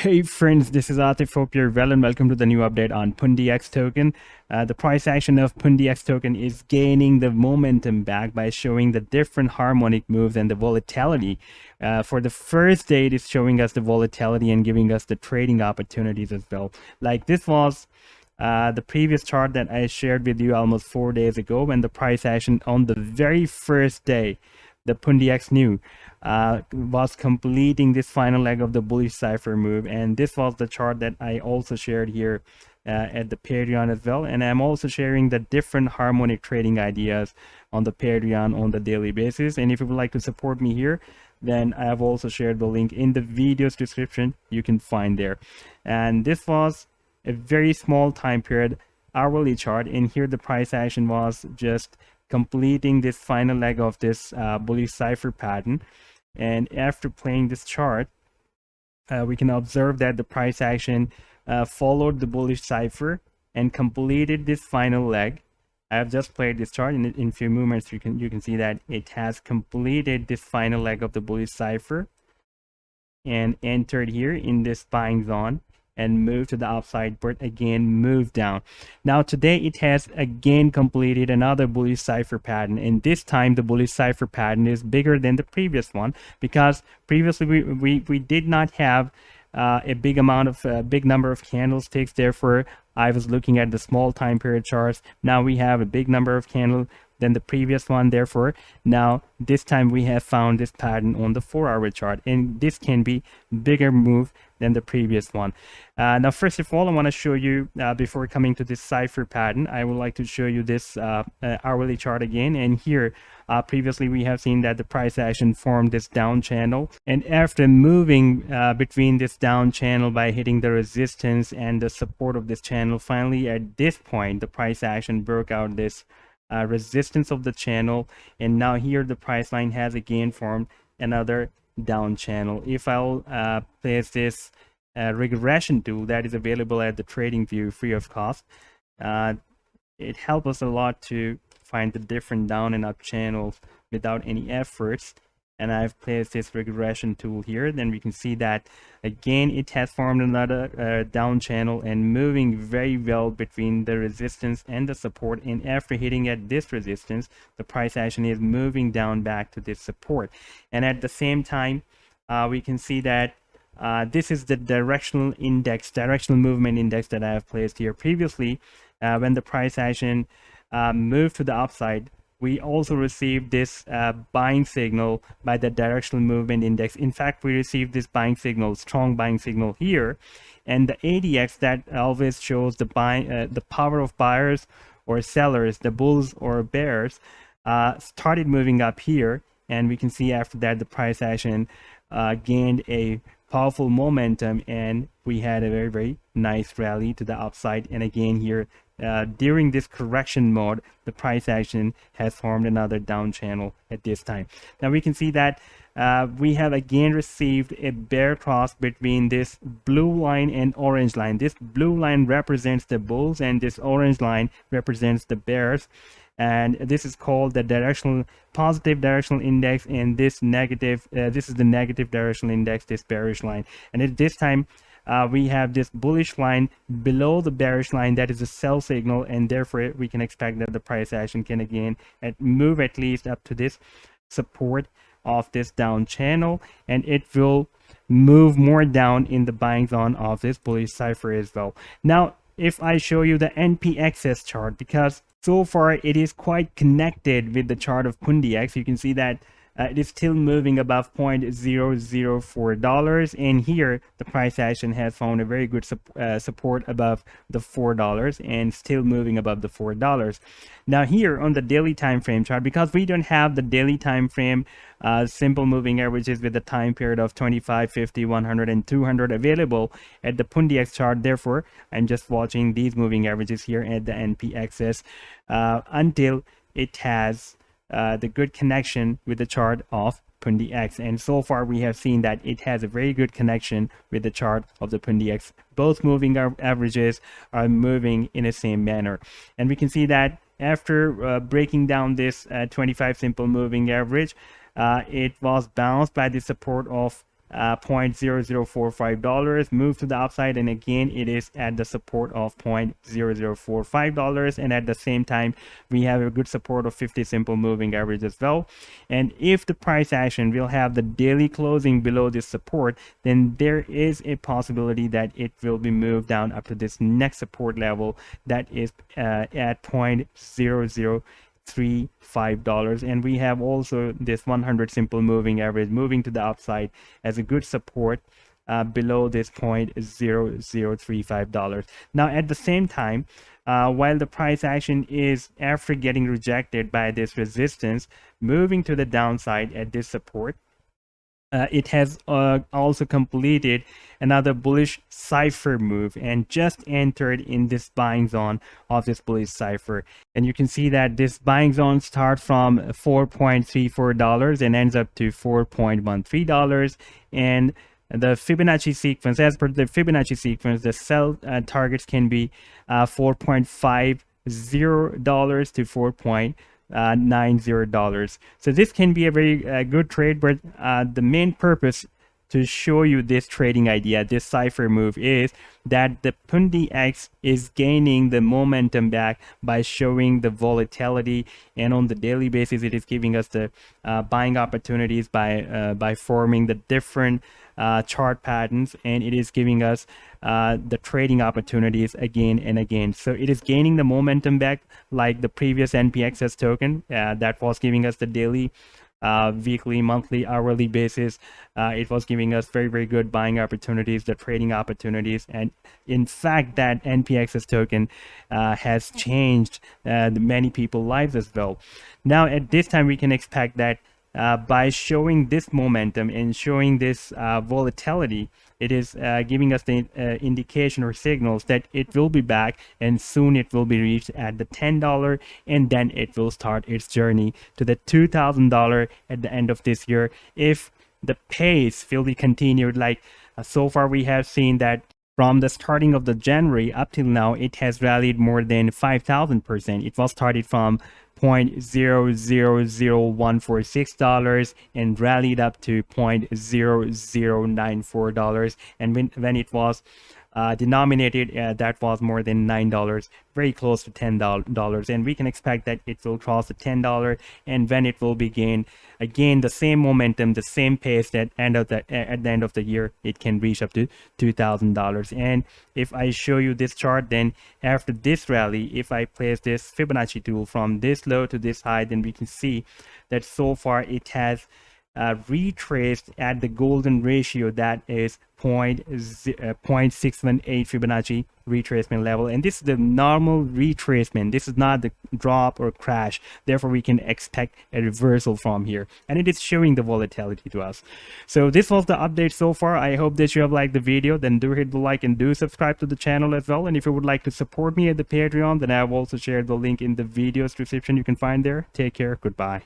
Hey friends, this is Atif. Hope you're well and welcome to the new update on pundix token. The price action of pundix token is gaining the momentum back by showing the different harmonic moves and the volatility. For the first day, it is showing us the volatility and giving us the trading opportunities as well. Like this was the previous chart that I shared with you almost 4 days ago, when the price action on the very first day, the pundix knew was completing this final leg of the bullish cipher move, and this was the chart that I also shared here at the Patreon as well. And I'm also sharing the different harmonic trading ideas on the Patreon on the daily basis. And if you would like to support me here, then I have also shared the link in the video's description. You can find there. And this was a very small time period hourly chart, and here the price action was just completing this final leg of this bullish cipher pattern. And after playing this chart, we can observe that the price action followed the bullish cipher and completed this final leg. I have just played this chart, and in a few moments you can see that it has completed this final leg of the bullish cipher and entered here in this buying zone and moved to the upside, but again moved down. Now today it has again completed another bullish cipher pattern, and this time the bullish cipher pattern is bigger than the previous one, because previously we did not have a big number of candlesticks. Therefore I was looking at the small time period charts. Now we have a big number of candles than the previous one. Therefore now this time we have found this pattern on the 4-hour chart, and this can be bigger move than the previous one. Now first of all, I want to show you before coming to this cipher pattern, I would like to show you this hourly chart again. And here previously we have seen that the price action formed this down channel, and after moving between this down channel by hitting the resistance and the support of this channel, finally at this point the price action broke out this resistance of the channel, and now here the price line has again formed another down channel. If I'll place this regression tool that is available at the TradingView free of cost, it helps us a lot to find the different down and up channels without any efforts. And I've placed this regression tool here, then we can see that again it has formed another down channel and moving very well between the resistance and the support. And after hitting at this resistance, the price action is moving down back to this support. And at the same time we can see that this is the directional movement index that I have placed here. Previously when the price action moved to the upside, we also received this buying signal by the directional movement index. In fact, we received this buying signal, strong buying signal here, and the ADX that always shows the power of buyers or sellers, the bulls or bears, started moving up here, and we can see after that the price action gained a powerful momentum, and we had a very nice rally to the upside. And again here during this correction mode, the price action has formed another down channel at this time. Now we can see that we have again received a bear cross between this blue line and orange line. This blue line represents the bulls and this orange line represents the bears, and this is called the positive directional index, and this is the negative directional index, this bearish line. And at this time we have this bullish line below the bearish line, that is a sell signal, and therefore we can expect that the price action can again move at least up to this support of this down channel, and it will move more down in the buying zone of this bullish cipher as well. Now if I show you the NPXS chart, because so far it is quite connected with the chart of pundix, you can see that it is still moving above $0.004, and here the price action has found a very good support above the $4 and still moving above the $4. Now here on the daily time frame chart, because we don't have the daily time frame simple moving averages with the time period of 25, 50, 100 and 200 available at the pundix chart, therefore I'm just watching these moving averages here at the NPXS until it has the good connection with the chart of pundix. And so far we have seen that it has a very good connection with the chart of the pundix. Both moving averages are moving in the same manner, and we can see that after breaking down this 25 simple moving average, it was bounced by the support of $0.0045, move to the upside, and again it is at the support of $0.0045, and at the same time we have a good support of 50 simple moving average as well. And if the price action will have the daily closing below this support, then there is a possibility that it will be moved down up to this next support level, that is at $0.0035, and we have also this 100 simple moving average moving to the upside as a good support below this $0.0035. Now at the same time, while the price action is, after getting rejected by this resistance, moving to the downside at this support, it has also completed another bullish cipher move and just entered in this buying zone of this bullish cipher. And you can see that this buying zone starts from $4.34 and ends up to $4.13. And the Fibonacci sequence, as per the Fibonacci sequence, the sell targets can be $4.50 to $4.90. So this can be a very good trade, but the main purpose to show you this trading idea, this cipher move, is that the Pundi X is gaining the momentum back by showing the volatility, and on the daily basis it is giving us the buying opportunities by forming the different chart patterns, and it is giving us the trading opportunities again and again. So it is gaining the momentum back like the previous NPXS token that was giving us the daily, weekly, monthly, hourly basis. It was giving us very good buying opportunities, the trading opportunities, and in fact that NPXS token has changed many people's lives as well. Now at this time we can expect that by showing this momentum and showing this volatility, it is giving us the indication or signals that it will be back, and soon it will be reached at the $10, and then it will start its journey to the $2,000 at the end of this year, if the pace will be continued. Like so far we have seen that from the starting of the January up till now, it has rallied more than 5,000%. It was started from $0.000146 and rallied up to $0.0094, and when it was denominated, that was more than $9, very close to $10, and we can expect that it will cross the $10, and when it will begin again the same momentum, the same pace, that at the end of the year it can reach up to $2,000. And if I show you this chart, then after this rally, if I place this Fibonacci tool from this low to this high, then we can see that so far it has retraced at the golden ratio, that is 0.618 Fibonacci retracement level, and this is the normal retracement. This is not the drop or crash, therefore we can expect a reversal from here, and it is showing the volatility to us. So this was the update so far. I hope that you have liked the video. Then do hit the like and do subscribe to the channel as well, and if you would like to support me at the Patreon, then I have also shared the link in the video's description. You can find there. Take care. Goodbye.